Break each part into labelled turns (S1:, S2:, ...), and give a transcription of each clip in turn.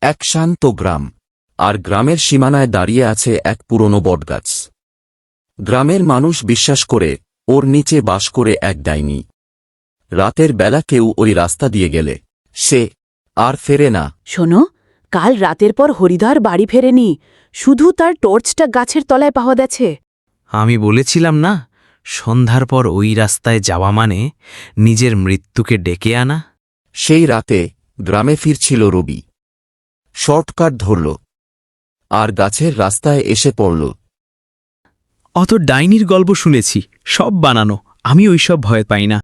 S1: এক শান্ত গ্রাম, আর গ্রামের সীমানায় দাঁড়িয়ে আছে এক পুরনো বটগাছ। গ্রামের মানুষ বিশ্বাস করে ওর নিচে বাস করে এক ডাইনি। রাতের বেলা কেউ ওই রাস্তা দিয়ে গেলে সে আর ফেরে না।
S2: শোনো, কাল রাতের পর হরিধর বাড়ি ফেরেনি, শুধু তার টর্চটা গাছের তলায় পাওয়া গেছে।
S3: আমি বলেছিলাম না, সন্ধ্যার পর ওই রাস্তায় যাওয়া মানে নিজের মৃত্যুকে ডেকে আনা।
S1: সেই রাতে গ্রামে ফিরছিল রবি। শর্টকাট ধরল আর গাছের রাস্তায় এসে পড়ল।
S3: অত ডাইনির গল্প শুনেছি, সব বানানো, আমি ওইসব ভয় পাই না।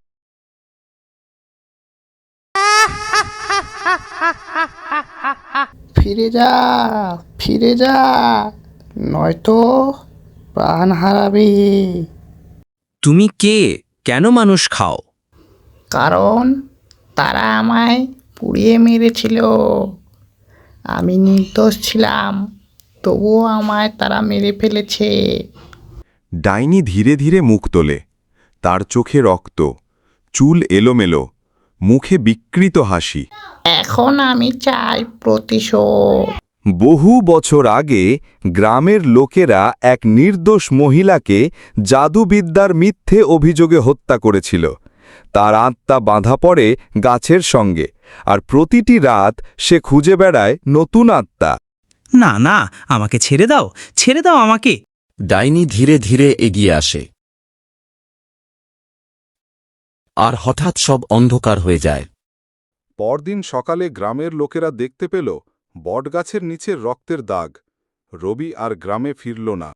S4: ফিরে যা, ফিরে যা, নয়তো প্রাণ হারাবি।
S3: তুমি কে? কেন মানুষ খাও?
S4: কারণ তারা আমায় পুড়িয়ে মেরেছিল। আমি নির্দোষ ছিলাম, তবুও আমায় তারা মেরে ফেলেছে।
S5: ডাইনি ধীরে ধীরে মুখ তোলে। তার চোখে রক্ত, চুল এলোমেলো, মুখে বিকৃত হাসি।
S4: এখন আমি চাই প্রতিশোধ।
S5: বহু বছর আগে গ্রামের লোকেরা এক নির্দোষ মহিলাকে জাদুবিদ্যার মিথ্যে অভিযোগে হত্যা করেছিল। তার আত্মা বাঁধা পড়ে গাছের সঙ্গে, আর প্রতিটি রাত সে খুঁজে বেড়ায় নতুন আত্মা।
S3: না না, আমাকে ছেড়ে দাও, ছেড়ে দাও আমাকে।
S1: ডাইনি ধীরে ধীরে এগিয়ে আসে, আর হঠাৎ সব অন্ধকার হয়ে যায়।
S5: পরদিন সকালে গ্রামের লোকেরা দেখতে পেল বটগাছের নিচে রক্তের দাগ। রবি আর গ্রামে ফিরল না।